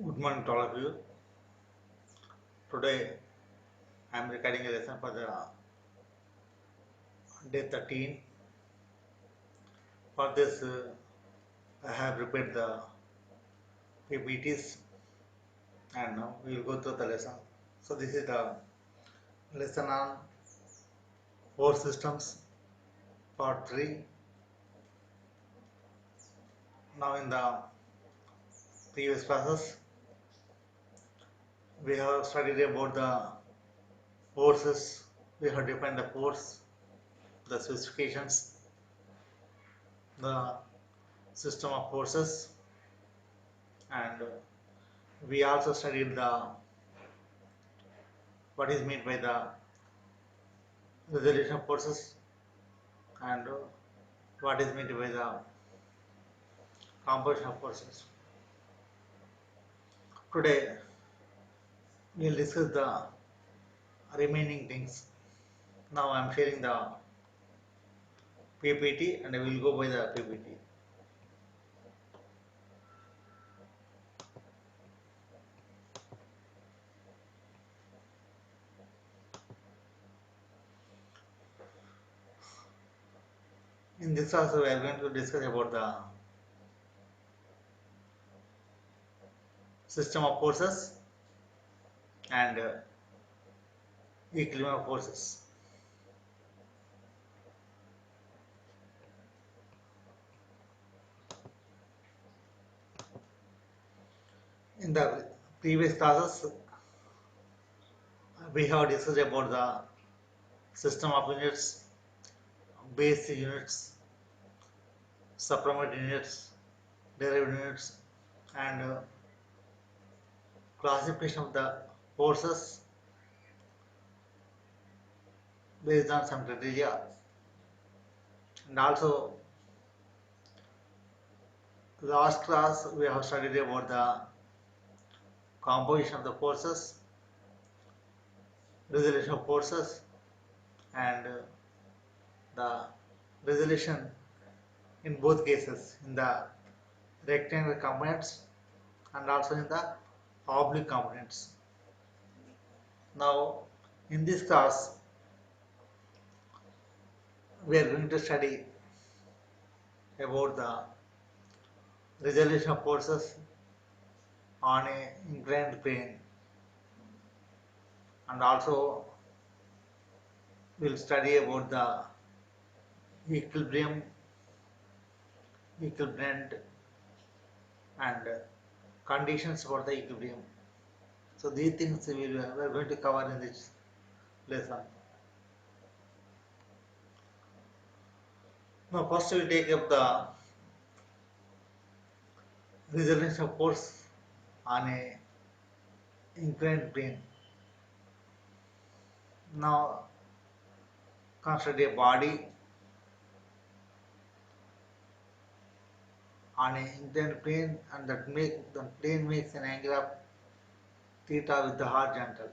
Good morning to all of you. Today I am recording a lesson for the day 13. For this, I have prepared the PPTs and now we will go through the lesson. So, this is the lesson on force systems part 3. Now, in the previous classes, we have studied about the forces, we have defined the force, the specifications, the system of forces, and we also studied the what is meant by the resolution of forces and what is meant by the composition of forces. Today we will discuss the remaining things. Now I am sharing the PPT and I will go by the PPT. In this also we are going to discuss about the system of forces and equilibrium of forces. In the previous classes we have discussed about the system of units, base units, supplement units, derived units, and classification of the forces based on some criteria. And also last class we have studied about the composition of the forces, resolution of forces, and the resolution in both cases, in the rectangular components and also in the oblique components. Now in this class we are going to study about the resolution of forces on a inclined plane, and also we will study about the equilibrium, equilibrium, and conditions for the equilibrium. So these things we are going to cover in this lesson. Now first we will take up the resolution of force on a inclined plane. Now consider a body on an inclined plane, and the plane makes an angle of theta with the horizontal.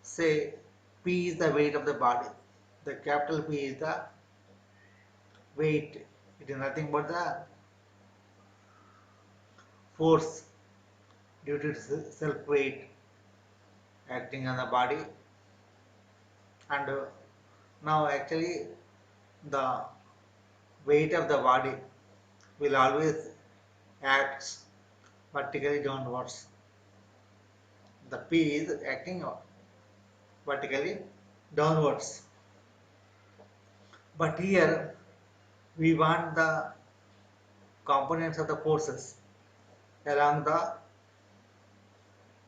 Say P is the weight of the body. The capital P is the weight. It is nothing but the force due to its self weight acting on the body. And now actually the weight of the body will always act vertically downwards. The P is acting vertically downwards. But here we want the components of the forces along the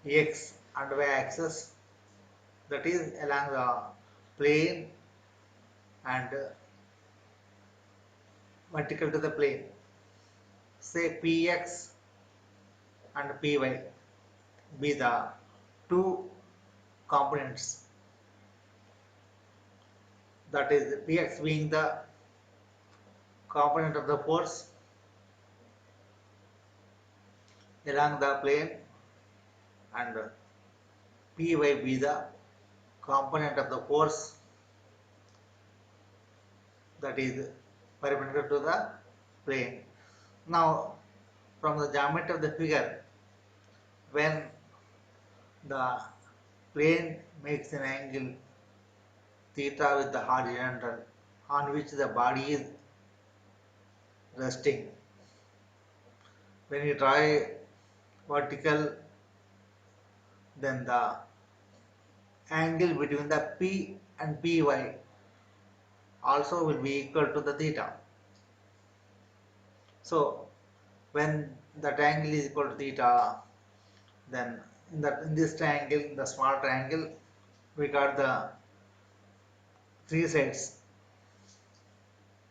x and y axis, that is along the plane and vertical to the plane. Say px and py be the two components, that is px being the component of the force along the plane and py be the component of the force that is perpendicular to the plane. Now from the geometry of the figure, when the plane makes an angle theta with the horizontal on which the body is resting, when you draw a vertical, then the angle between the P and Py also will be equal to the theta. So when that angle is equal to theta, then in this triangle, in the small triangle, we got the three sides.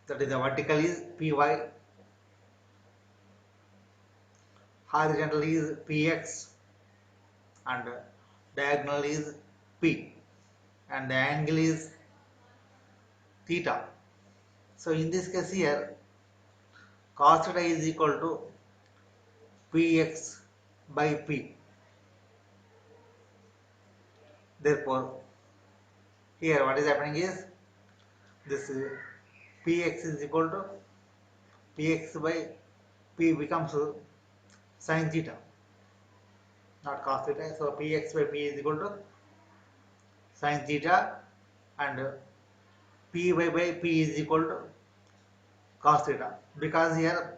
That is, the vertical is Py, horizontal is Px, and diagonal is P, and the angle is theta. So in this case here, cos theta is equal to Px by P. Therefore, here what is happening is this Px is equal to Px by P becomes sin theta, not cos theta. So Px by P is equal to sin theta, and Py by P is equal to cos theta, because here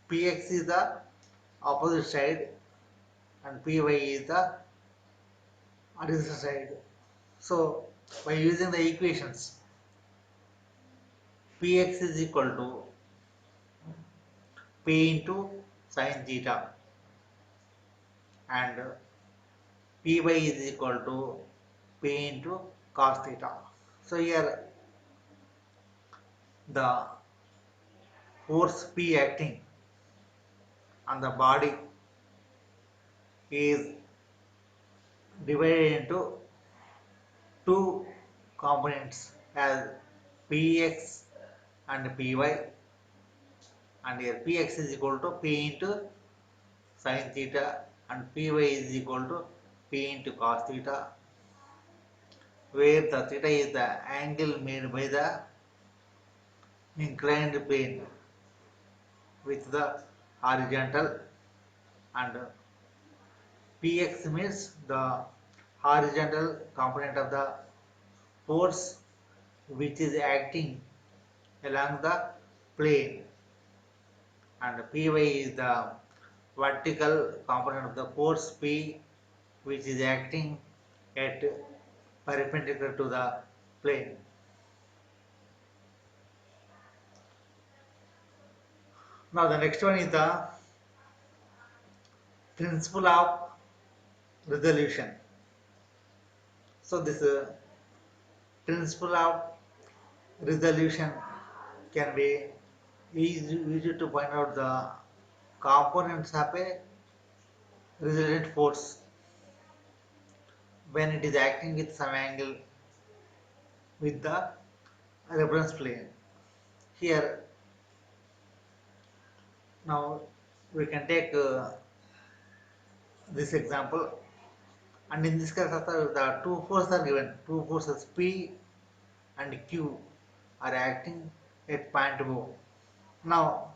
Px is the opposite side and Py is the adjacent side. So by using the equations, Px is equal to P into sin theta, and Py is equal to P into cos theta. So here the force P acting on the body is divided into two components as Px and Py, and here Px is equal to P into sin theta and Py is equal to P into cos theta, where the theta is the angle made by the inclined plane with the horizontal, and Px means the horizontal component of the force which is acting along the plane, and Py is the vertical component of the force P which is acting at perpendicular to the plane. Now the next one is the principle of resolution. So this principle of resolution can be used to find out the components of a resultant force when it is acting with some angle with the reference plane. Here now we can take this example, and in this case also the two forces are given. Two forces P and Q are acting at point O. Now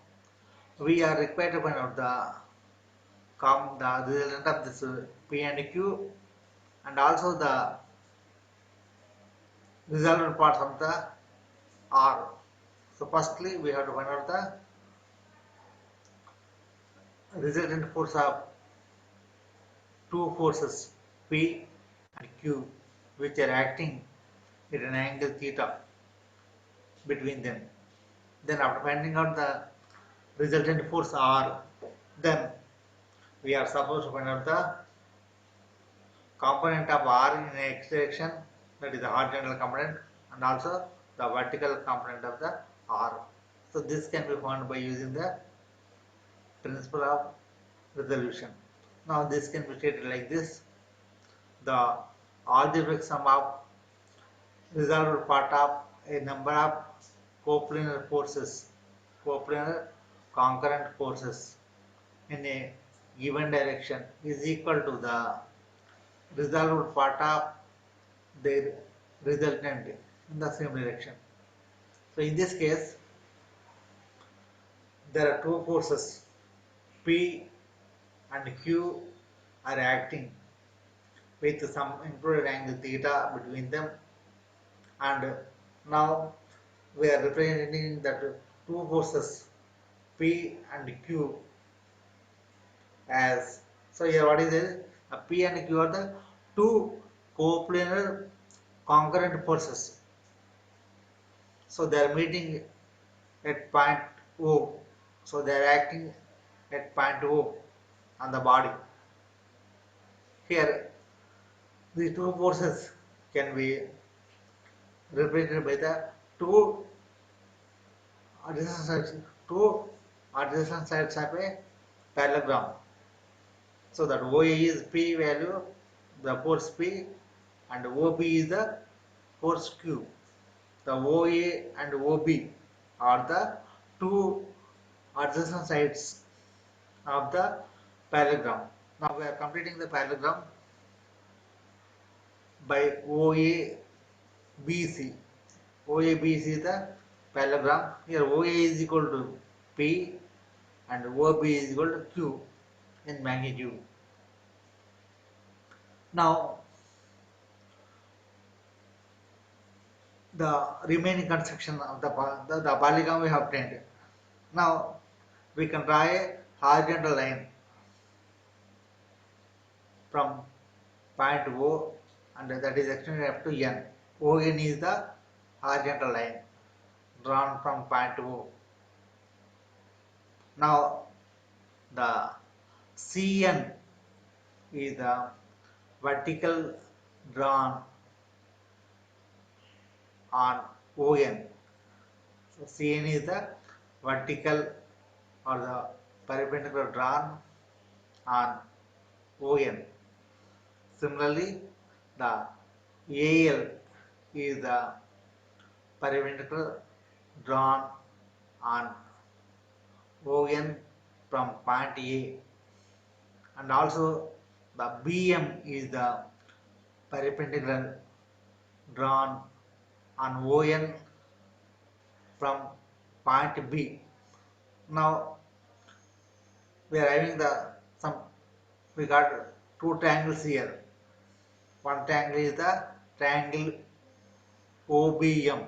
we are required to find out the resultant of this P and Q, and also the resultant parts of the R. So firstly we have to find out the resultant force of two forces P and Q which are acting at an angle theta between them. Then after finding out the resultant force R, then we are supposed to find out the component of R in x direction, that is the horizontal component, and also the vertical component of the R. So this can be found by using the principle of resolution. Now this can be stated like this: the algebraic sum of resolved part of a number of coplanar forces, coplanar concurrent forces in a given direction is equal to the resolved part of their resultant in the same direction. So in this case, there are two forces P and Q are acting with some included angle theta between them, and now we are representing that two forces P and Q as, so here what is it? P and Q are the two coplanar concurrent forces. So they are meeting at point O. So they are acting at point O on the body. Here the two forces can be represented by the two adjacent sides, two adjacent sides of a parallelogram. So that OA is P value, the force P, and OB is the force Q. The OA and OB are the two adjacent sides of the parallelogram. Now we are completing the parallelogram by OA BC. OA BC is the parallelogram. Here OA is equal to P and OB is equal to Q in magnitude. Now the remaining construction of the polygon we have obtained. Now we can draw a horizontal line from point O, and that is extended up to N. ON is the horizontal line drawn from point O. Now the CN is the vertical drawn on ON. So CN is the vertical or the perpendicular drawn on ON. Similarly, the AL is the perpendicular drawn on ON from point A, and also the BM is the perpendicular drawn on ON from point B. Now we are having we got two triangles here. One triangle is the triangle OBM.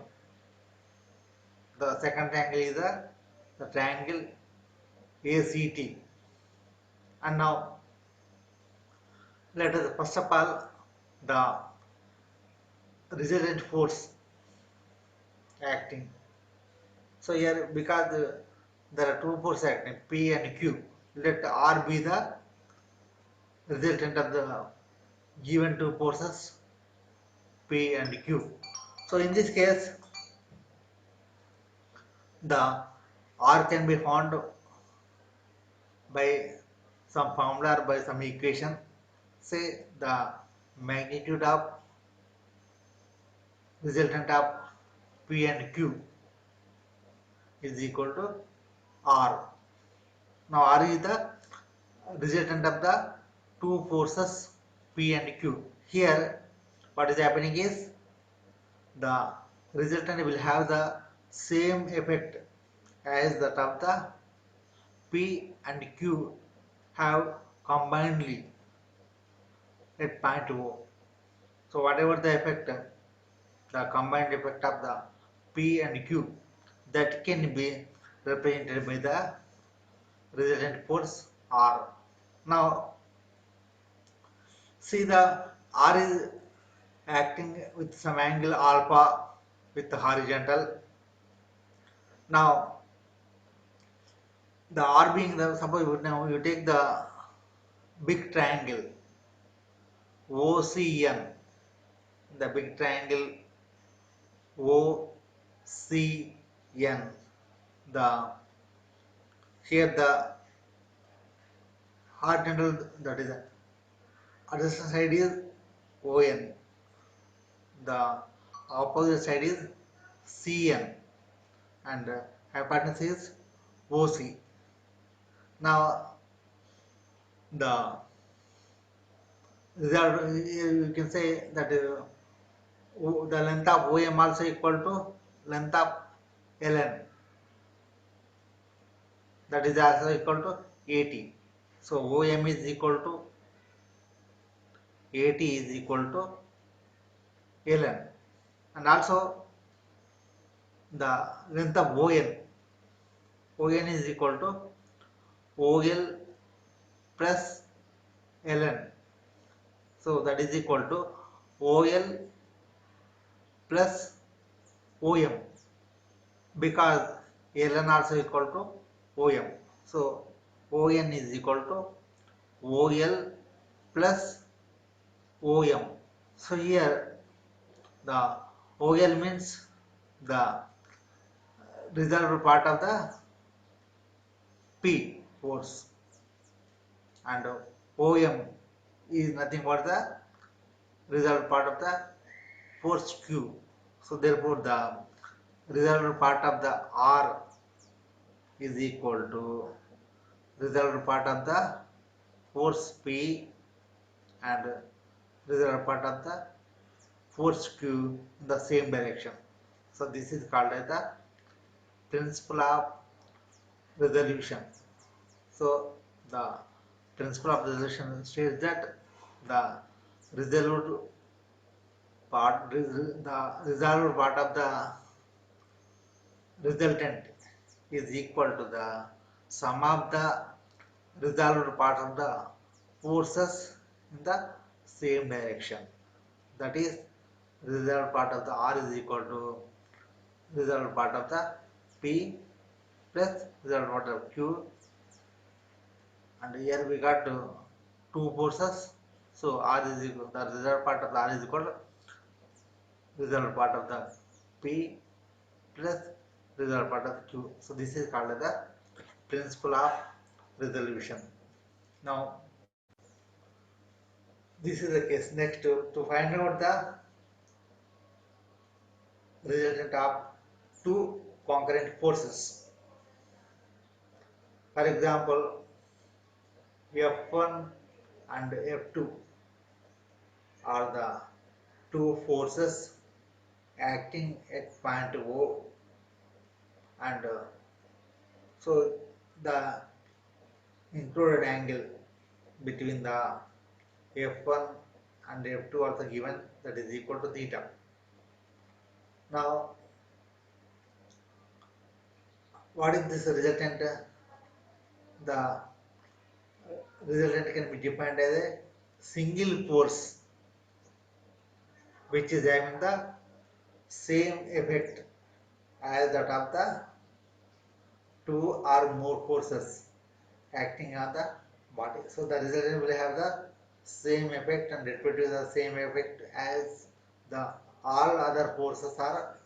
The second triangle is the triangle ACT. And now let us first of all the resultant force acting. So here, because there are two forces acting, P and Q, let R be the resultant of the given two forces P and Q. So in this case, the R can be found by some formula or by some equation. Say the magnitude of resultant of P and Q is equal to R. Now R is the resultant of the two forces P and Q. Here what is happening is the resultant will have the same effect as that of the P and Q have combinedly at point O. So whatever the effect, the combined effect of the P and Q, that can be represented by the resultant force R. Now see, the R is acting with some angle alpha with the horizontal. Now the R being the, suppose now you take the big triangle OCN, the big triangle OCN, the here the horizontal, that is adjacent side is ON, the opposite side is CN, and hypotenuse is OC. Now the result, you can say that the length of OM also equal to length of LN, that is also equal to AT. So OM is equal to AT is equal to ln, and also the length of ON is equal to OL plus ln. So that is equal to OL plus OM, because ln also equal to OM. So ON is equal to OL plus OM. So here the OL means the reserved part of the P force, and OM is nothing but the reserved part of the force Q. So therefore the reserved part of the R is equal to reserved part of the force P and reserved part of the force Q in the same direction. So this is called as the principle of resolution. So the principle of resolution states that the resolved part of the resultant is equal to the sum of the resolved part of the forces in the same direction. That is, resolved part of the R is equal to resolved part of the P plus resolved part of Q, and here we got two forces. So R is equal, the resolved part of the R is equal to resolved part of the P plus resolved part of Q. So this is called as the principle of resolution. Now this is the case. Next, to find out the resultant of two concurrent forces. For example, F1 and F2 are the two forces acting at point O, and so the included angle between the F1 and F2 also given, that is equal to theta. Now what is this resultant? The resultant can be defined as a single force which is having the same effect as that of the two or more forces acting on the body. So the resultant will have the same effect and it produces the same effect as the all other forces are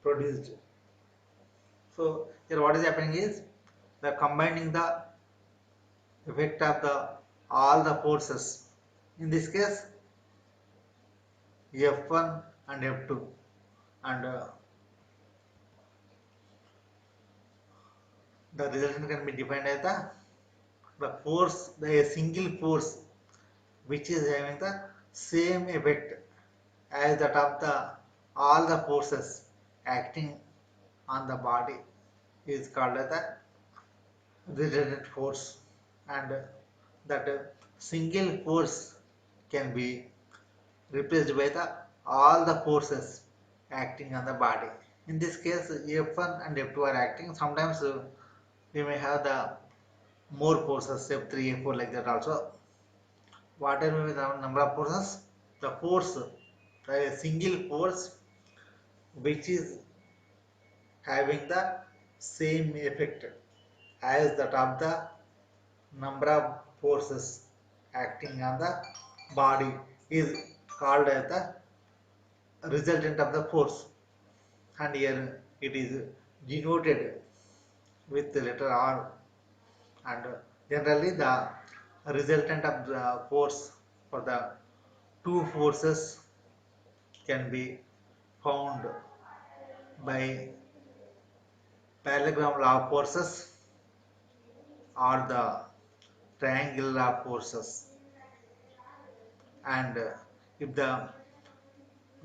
produced. So here what is happening is the combining the effect of the all the forces. In this case F1 and F2, and the resultant can be defined as the force, the single force which is having the same effect as that of the all the forces acting on the body is called as the resultant force, and that single force can be replaced by the all the forces acting on the body. In this case F1 and F2 are acting. Sometimes we may have the more forces, F3, F4 like that also. Whatever is the number of forces, the force, the single force which is having the same effect as that of the number of forces acting on the body is called as the resultant of the force, and here it is denoted with the letter R, and generally the resultant of the force for the two forces can be found by parallelogram law of forces or the triangle law of forces, and if the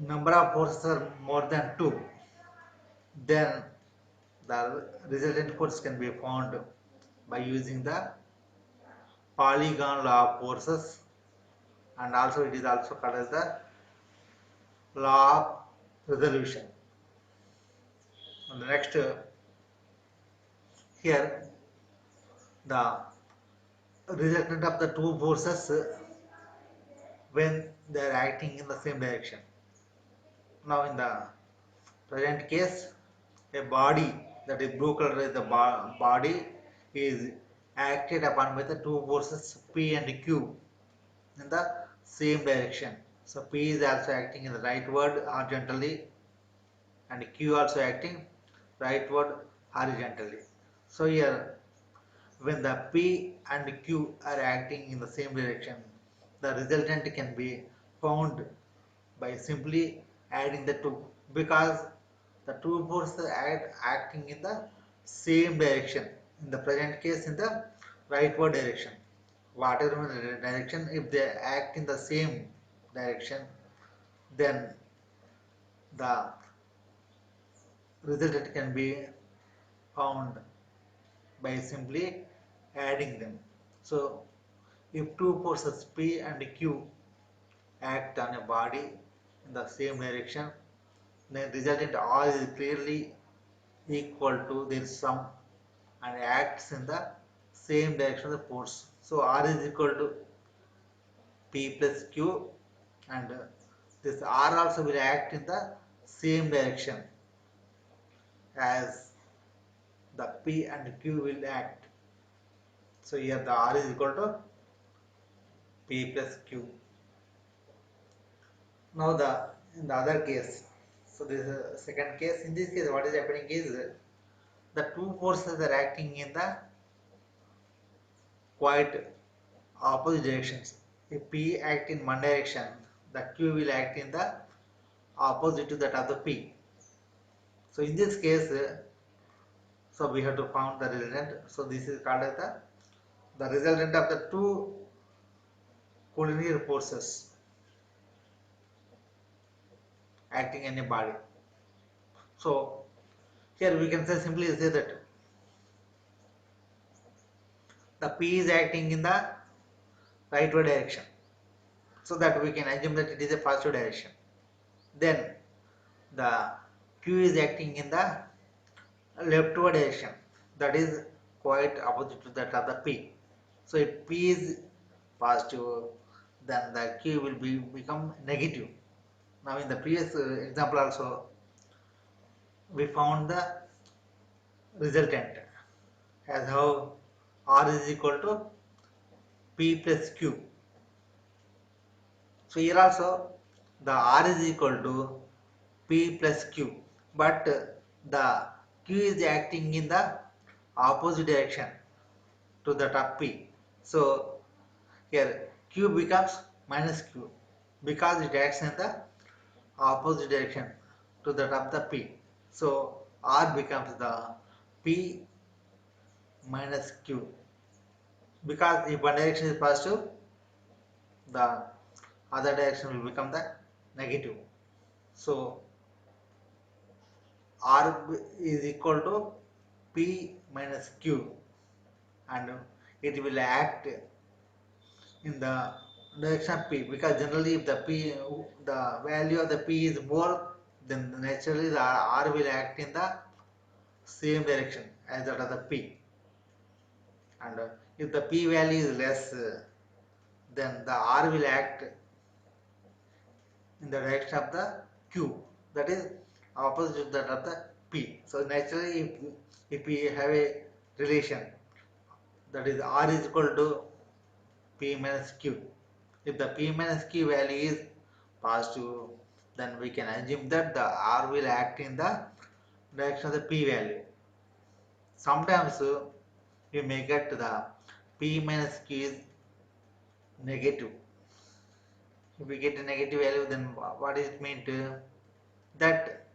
number of forces are more than 2, then the resultant force can be found by using the polygon law of forces, and also it is also called as the law of resolution. And the next here the resultant of the two forces when they are acting in the same direction. Now in the present case, a body, that is blue color is the body, is acted upon by the two forces P and Q in the same direction. So P is also acting in the rightward horizontally and Q also acting rightward horizontally. So here when the P and Q are acting in the same direction, the resultant can be found by simply adding the two, because the two forces are acting in the same direction. In the present case, in the rightward direction. Whatever direction, if they act in the same direction, then the resultant can be found by simply adding them. So, if two forces P and Q act on a body in the same direction, then resultant R is clearly equal to their sum and acts in the same direction of the force. So R is equal to P plus Q, and this R also will act in the same direction as the P and Q will act. So here the R is equal to P plus Q. Now in the other case, so this is the second case. In this case, what is happening is the two forces are acting in the quite opposite directions. If P act in one direction, the Q will act in the opposite to that of the P. So in this case, so we have to find the resultant. So this is called as the resultant of the two collinear forces acting in a body. So here we can simply say that the P is acting in the rightward direction, so that we can assume that it is a positive direction. Then the Q is acting in the leftward direction, that is quite opposite to that of the P. So if P is positive, then the Q will become negative. Now in the previous example also, we found the resultant as how R is equal to P plus Q. So here also the R is equal to P plus Q, but the Q is acting in the opposite direction to that of P. So here Q becomes minus Q because it acts in the opposite direction to that of the P. So R becomes the P minus Q, because if one direction is positive, the other direction will become the negative. So R is equal to P minus Q, and it will act in the direction of P, because generally if the value of the P is more, then naturally the R will act in the same direction as that of the P, and if the P value is less, then the R will act in the direction of the Q, that is opposite to that of the P. So naturally if we have a relation, that is R is equal to P minus Q, if the P minus Q value is positive, then we can assume that the R will act in the direction of the P value. Sometimes we may get the P minus Q is negative. If we get a negative value, then what does it mean to? That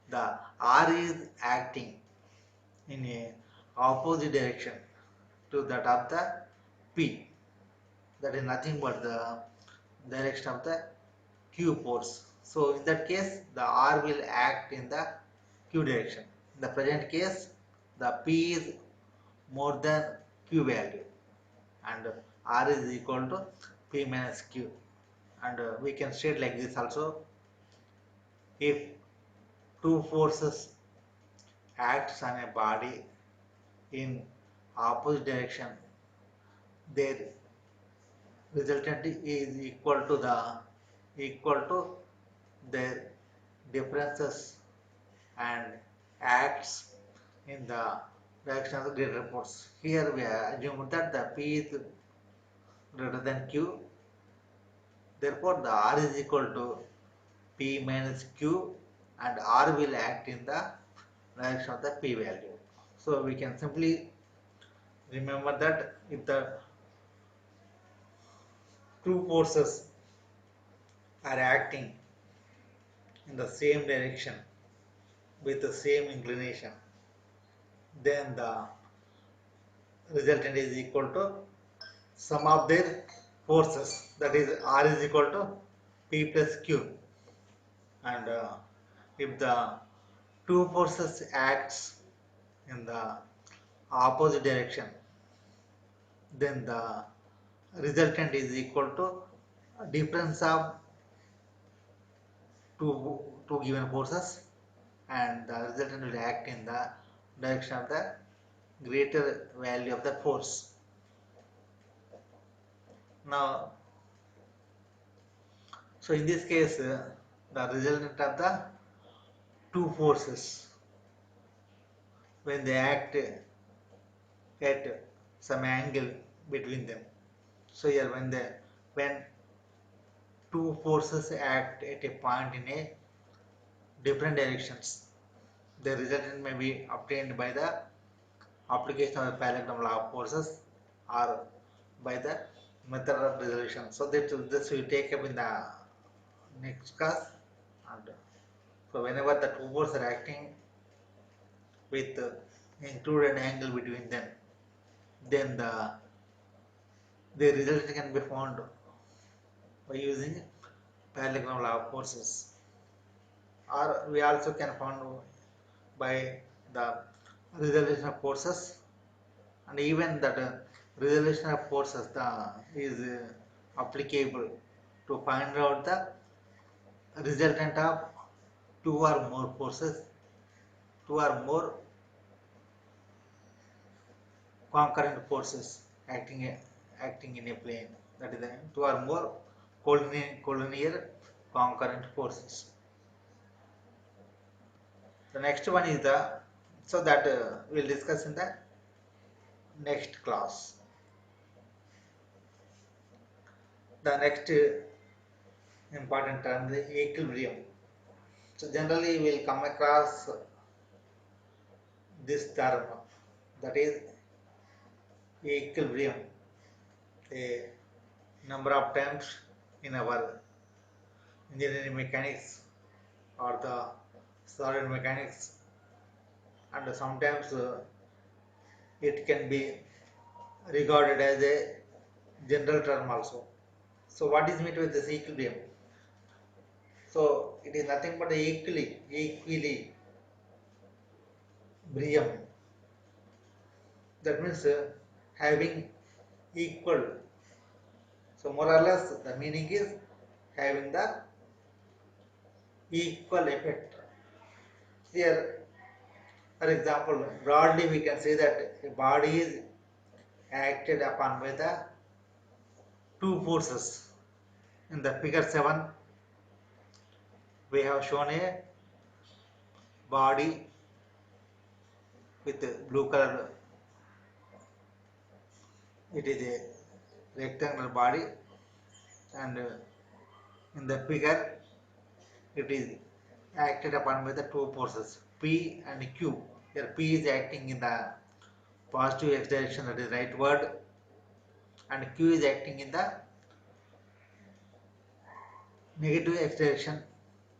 the R is acting in a opposite direction to that of the P. That is nothing but the direction of the Q force. So in that case, the R will act in the Q direction. In the present case, the P is more than Q value, and R is equal to P minus Q. And we can state like this also: if two forces acts on a body in opposite direction, their resultant is equal to their differences and acts in the direction of the greater force. Here we assume that the P is greater than Q, therefore the R is equal to P minus Q, and R will act in the direction of the P value. So we can simply remember that if the two forces are acting in the same direction with the same inclination, then the resultant is equal to sum of their forces, that is R is equal to P plus Q. And if the two forces acts in the opposite direction, then the resultant is equal to difference of two given forces, and the resultant will act in the direction of the greater value of the force. Now, so in this case, the resultant of the two forces, when they act at some angle between them. So here when two forces act at a point in a different directions, the resultant may be obtained by the application of the parallelogram law of forces or by the method of resolution. So that this will take up in the next class. And so whenever the two forces are acting with included angle between them, then the result can be found by using parallelogram law of forces, or we also can find by the resolution of forces. And even that resolution of forces is applicable to find out the resultant of two or more forces, two or more concurrent forces acting in a plane, that is two or more collinear concurrent forces. The next one is so that we'll discuss in the next class. The next important term is equilibrium. So generally we will come across this term, that is equilibrium, a number of times in our engineering mechanics or the solid mechanics, and sometimes it can be regarded as a general term also. So what is meant with this equilibrium? So it is nothing but equilibrium. That means having equal. So more or less the meaning is having the equal effect. Here, for example, broadly we can say that a body is acted upon by the two forces. In the figure 7, we have shown a body with a blue color. It is a rectangular body, and in the figure it is acted upon by the two forces P and Q. Here P is acting in the positive x direction, that is rightward, and Q is acting in the negative x direction,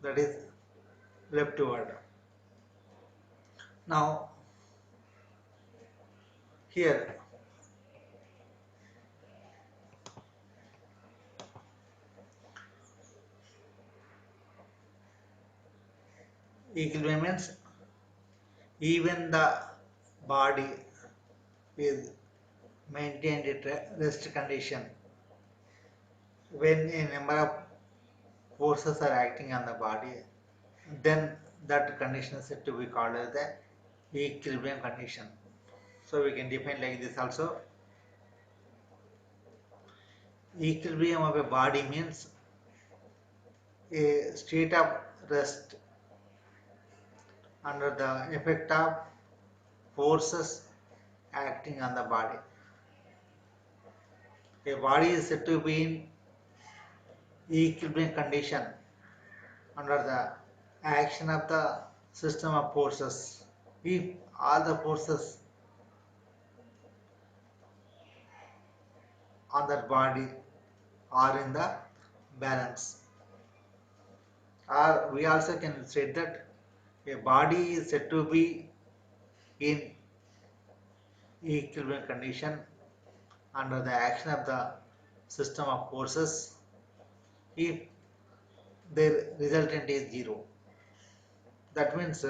that is leftward. Now here equilibrium means even the body is maintained at rest condition. When a number of forces are acting on the body, then that condition is said to be called as the equilibrium condition. So we can define like this also. Equilibrium of a body means a state of rest under the effect of forces acting on the body. A body is said to be in equilibrium condition under the action of the system of forces. If all the forces on that body are in the balance. Or we also can say that a body is said to be in equilibrium condition under the action of the system of forces if their resultant is zero. That means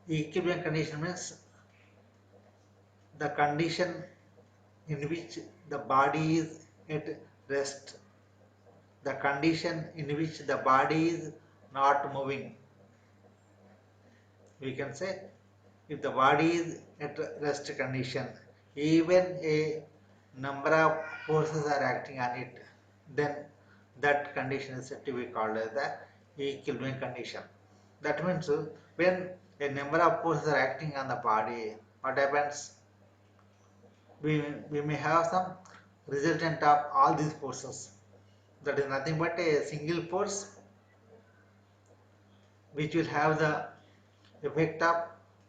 equilibrium condition means the condition in which the body is at rest, the condition in which the body is not moving. We can say if the body is at rest condition, even a number of forces are acting on it, then that condition is said to be called as the equilibrium condition. That means when a number of forces are acting on the body, what happens? We may have some resultant of all these forces. That is nothing but a single force which will have the effect of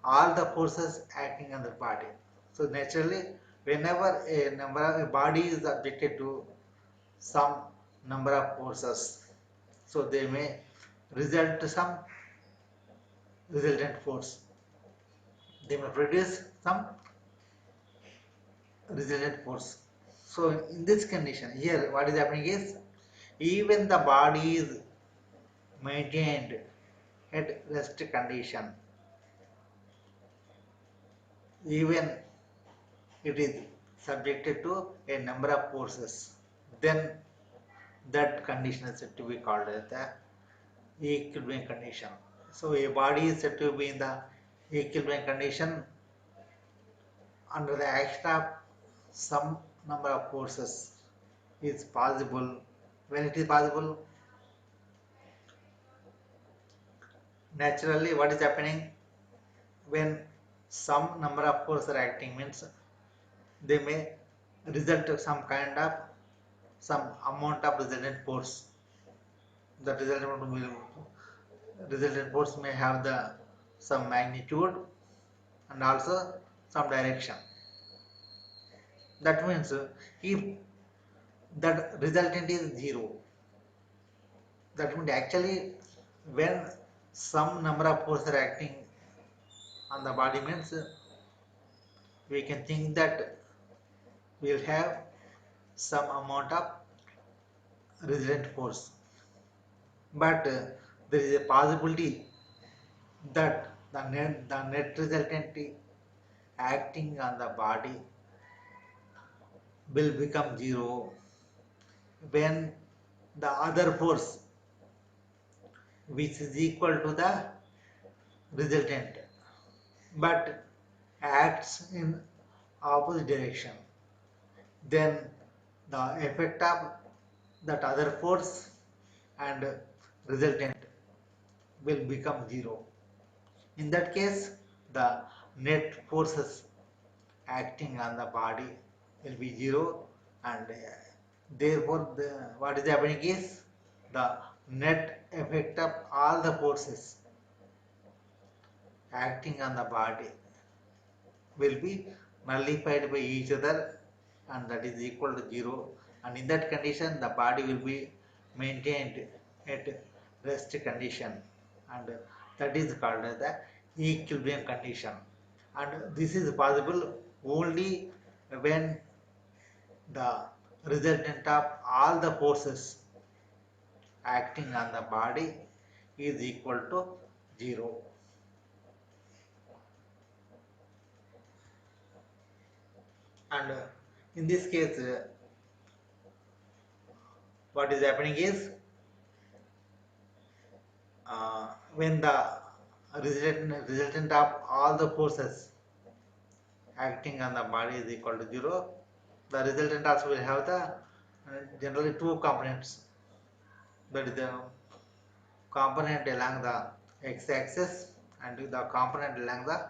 all the forces acting on the body. So naturally, whenever a body is subjected to some number of forces, so they may result to some resultant force. They may produce some resultant force. So in this condition, here what is happening is even the body is maintained at rest condition, even it is subjected to a number of forces, then that condition is said to be called as the equilibrium condition. So a body is said to be in the equilibrium condition under the action of some number of forces is possible. When it is possible, naturally what is happening when some number of forces are acting means they may result to some kind of some amount of resultant force. The resultant force may have the some magnitude and also some direction. That means if that resultant is zero, that means actually when some number of forces are acting on the body means we can think that we will have some amount of resultant force. But there is a possibility that the net resultant acting on the body will become zero when the other force which is equal to the resultant but acts in opposite direction, then the effect of that other force and resultant will become zero. In that case, the net forces acting on the body will be zero, and therefore what is happening is the net effect of all the forces acting on the body will be nullified by each other, and that is equal to zero, and in that condition the body will be maintained at rest condition, and that is called as the equilibrium condition. And this is possible only when the resultant of all the forces acting on the body is equal to zero. And in this case, what is happening is when the resultant of all the forces acting on the body is equal to 0, the resultant also will have the generally two components. That is the component along the x-axis and the component along the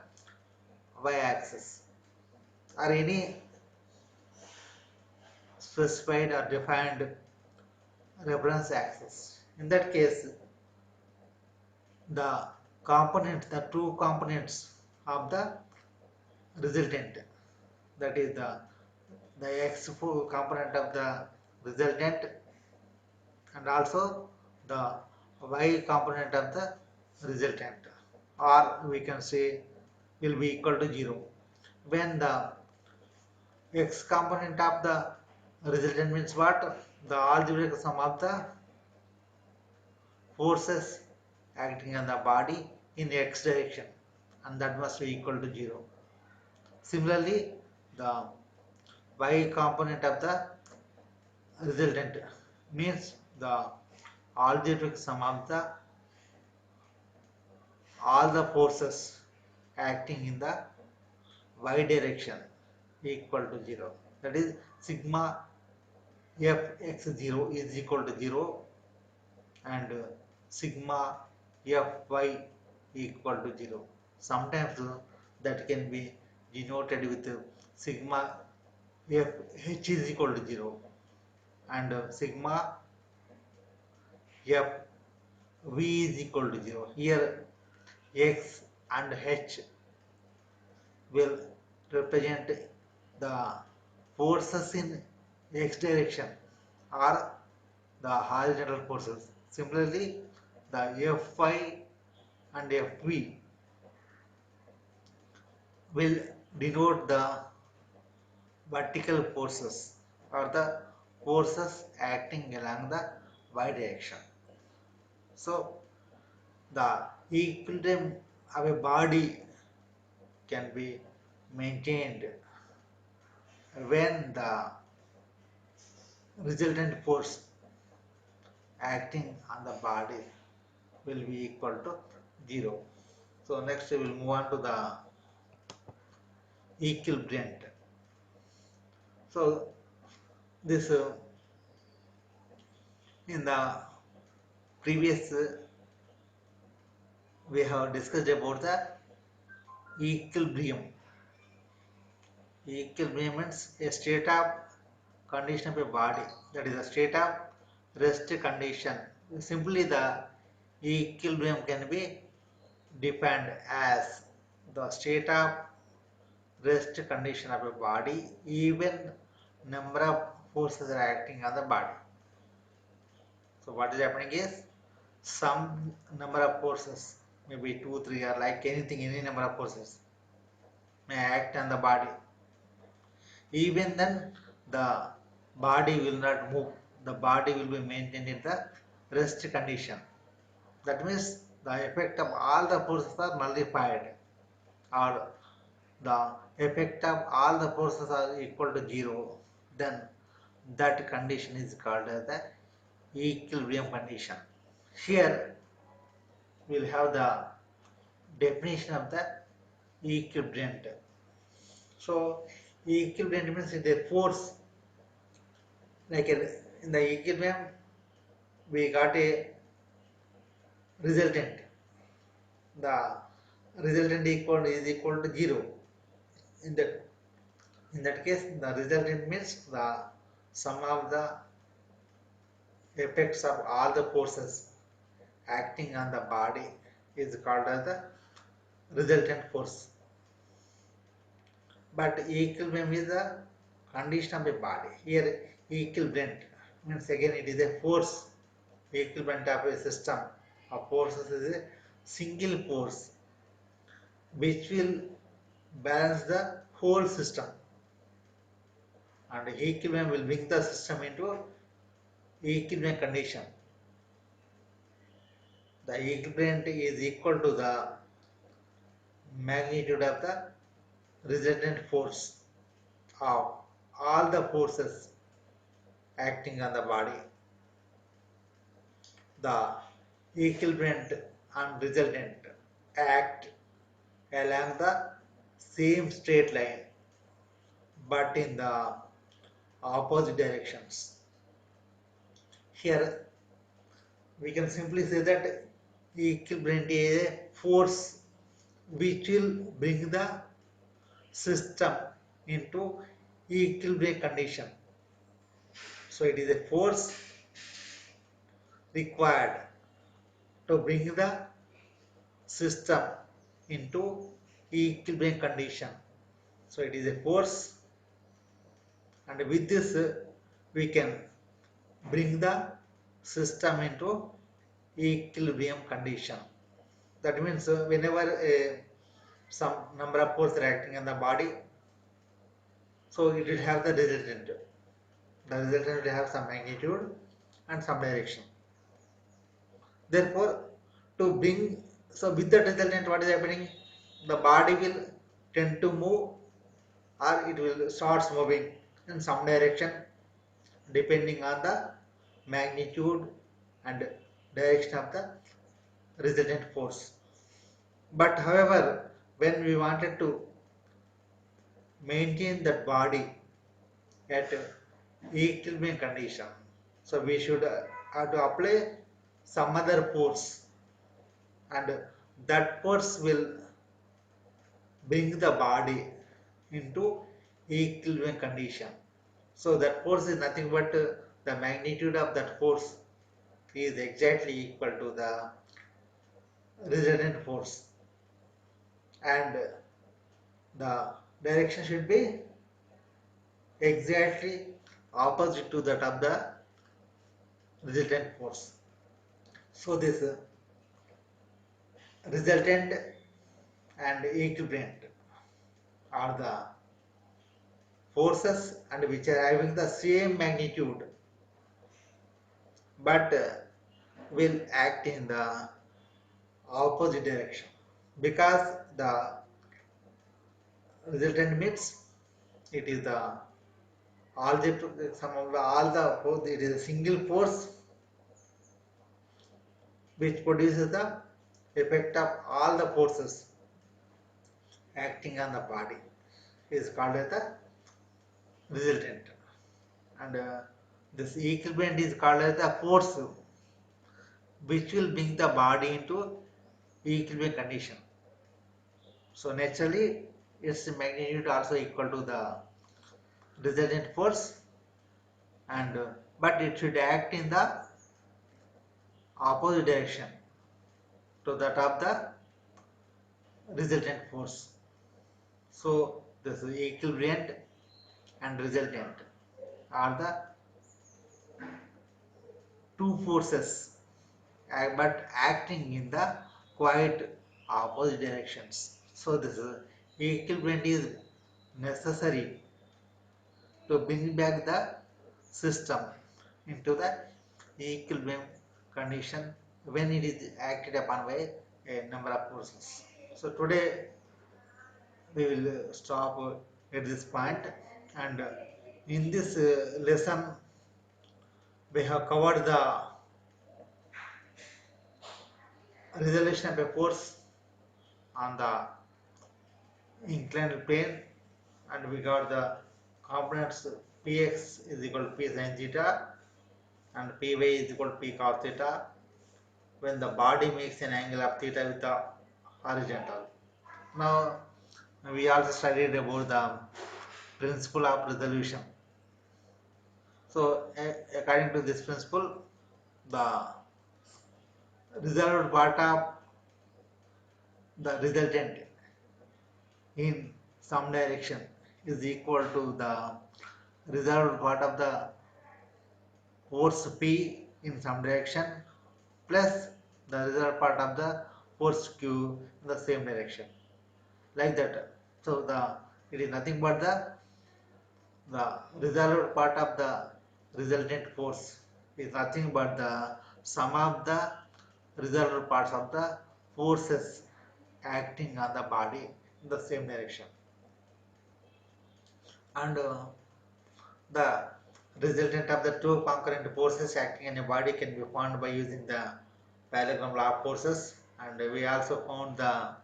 y-axis, or any specified or defined reference axis. In that case, the two components of the resultant, that is the x component of the resultant and also the y component of the resultant, or we can say will be equal to 0 when the x component of the resultant means what, the algebraic sum of the forces acting on the body in x direction, and that must be equal to 0. Similarly, the y component of the resultant means the algebraic sum of the all the forces acting in the y direction equal to 0. That is sigma fx0 is equal to 0 and sigma fy equal to 0. Sometimes that can be denoted with sigma fh is equal to 0 and sigma fv is equal to 0. Here x and h will represent the forces in x direction or the horizontal forces. Similarly, the Fy and Fv will denote the vertical forces or the forces acting along the y direction. So, the equilibrium of a body can be maintained when the resultant force acting on the body will be equal to 0. So next we will move on to the equilibrium. So this in the previous we have discussed about the equilibrium. Equilibrium means a state of condition of a body, that is a state of rest condition. Simply the equilibrium can be defined as the state of rest condition of a body even number of forces are acting on the body. So what is happening is some number of forces, maybe 2, 3 or like anything, any number of forces may act on the body. Even then the body will not move, the body will be maintained in the rest condition. That means the effect of all the forces are nullified, or the effect of all the forces are equal to 0, then that condition is called as the equilibrium condition. Here we will have the definition of the equilibrium. So equilibrium means the force, like in the equilibrium we got a resultant. The resultant is equal to 0. In that case, the resultant means the sum of the effects of all the forces acting on the body is called as the resultant force. But equilibrium is the condition of a body. Here equilibrium means again it is a force. Equilibrium of a system of forces is a single force which will balance the whole system, and equilibrium will bring the system into equilibrium condition. The equilibrium is equal to the magnitude of the resultant force of all the forces acting on the body. The equivalent and resultant act along the same straight line but in the opposite directions. Here we can simply say that equivalent is a force which will bring the system into equilibrium condition. So it is a force required to bring the system into equilibrium condition. So it is a force, and with this we can bring the system into equilibrium condition. That means whenever some number of forces are acting on the body, so it will have the resultant. The resultant will have some magnitude and some direction. Therefore, to bring, so with the resultant, what is happening? The body will tend to move, or it will starts moving in some direction depending on the magnitude and direction of the resultant force. But however, when we wanted to maintain that body at equilibrium condition, so we should have to apply some other force, and that force will bring the body into equilibrium condition. So that force is nothing but the magnitude of that force is exactly equal to the resultant force, and the direction should be exactly opposite to that of the resultant force. So this resultant and equivalent are the forces and which are having the same magnitude but will act in the opposite direction, because the resultant means it is the algebraic sum of all the force. It is a single force which produces the effect of all the forces acting on the body is called as the resultant, and this equivalent is called as the force which will bring the body into equilibrium condition. So naturally its magnitude also equal to the resultant force, and but it should act in the opposite direction to that of the resultant force. So this equivalent and resultant are the two forces but acting in the quite opposite directions. So this equivalent is necessary to bring back the system into the equilibrium condition when it is acted upon by a number of forces. So today we will stop at this point, and in this lesson we have covered the resolution of a force on the inclined plane, and we got the components px is equal to p sin theta and py is equal to p cos theta when the body makes an angle of theta with the horizontal. Now we also studied about the principle of resolution. So according to this principle, the resolved part of the resultant in some direction is equal to the resolved part of the force P in some direction plus the resolved part of the force Q in the same direction, like that. So the it is nothing but the resolved part of the resultant force is nothing but the sum of the resolved parts of the forces acting on the body in the same direction. and the resultant of the two concurrent forces acting in a body can be found by using the parallelogram law of forces, and we also found the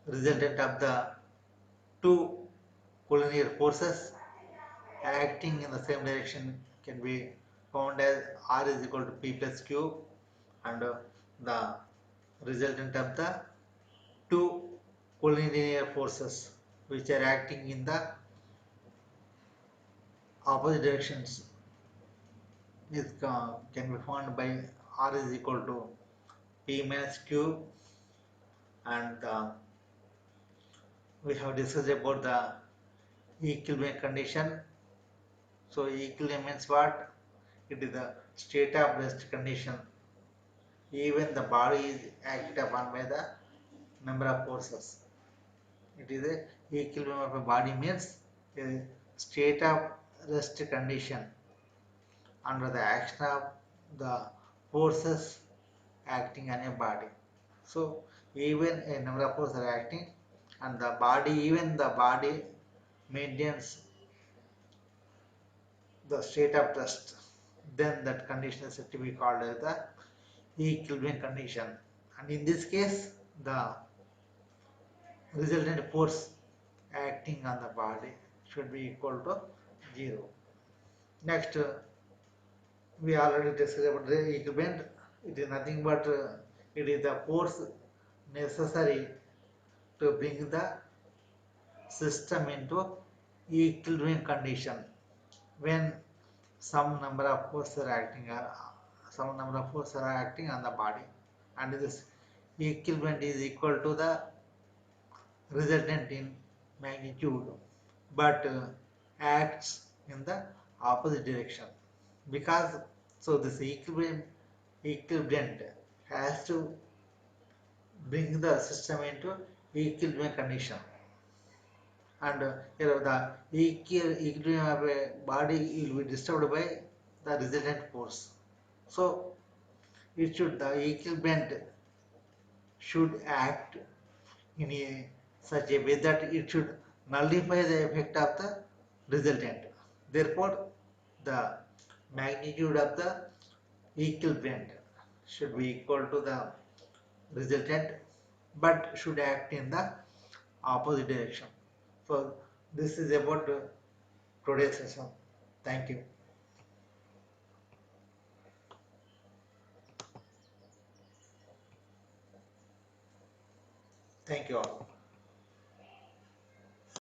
resultant of the two collinear forces acting in the same direction can be found as R is equal to P plus Q, and the resultant of the two collinear forces which are acting in the opposite directions is can be found by R is equal to P minus Q, and we have discussed about the equilibrium condition. So equilibrium means what? It is the state of rest condition. Even the body is acted upon by the number of forces. It is a equilibrium of a body means a state of rest condition under the action of the forces acting on a body. So even a number of forces are acting, and the body, even the body maintains the state of rest, then that condition is said to be called as the equilibrium condition. And in this case, the resultant force acting on the body should be equal to 0. Next, we already discussed about the equilibrium. It is nothing but it is the force necessary to bring the system into equilibrium condition when some number of forces are acting on the body, and this equilibrium is equal to the resultant in magnitude, but acts in the opposite direction, because so this equilibrium has to bring the system into equilibrium condition, and the equilibrium of a body will be disturbed by the resultant force. So it should, the equilibrium should act in a such a way that it should nullify the effect of the resultant. Therefore, the magnitude of the equilibrium should be equal to the resultant, but should act in the opposite direction. So this is about today's session. Thank you. Thank you all.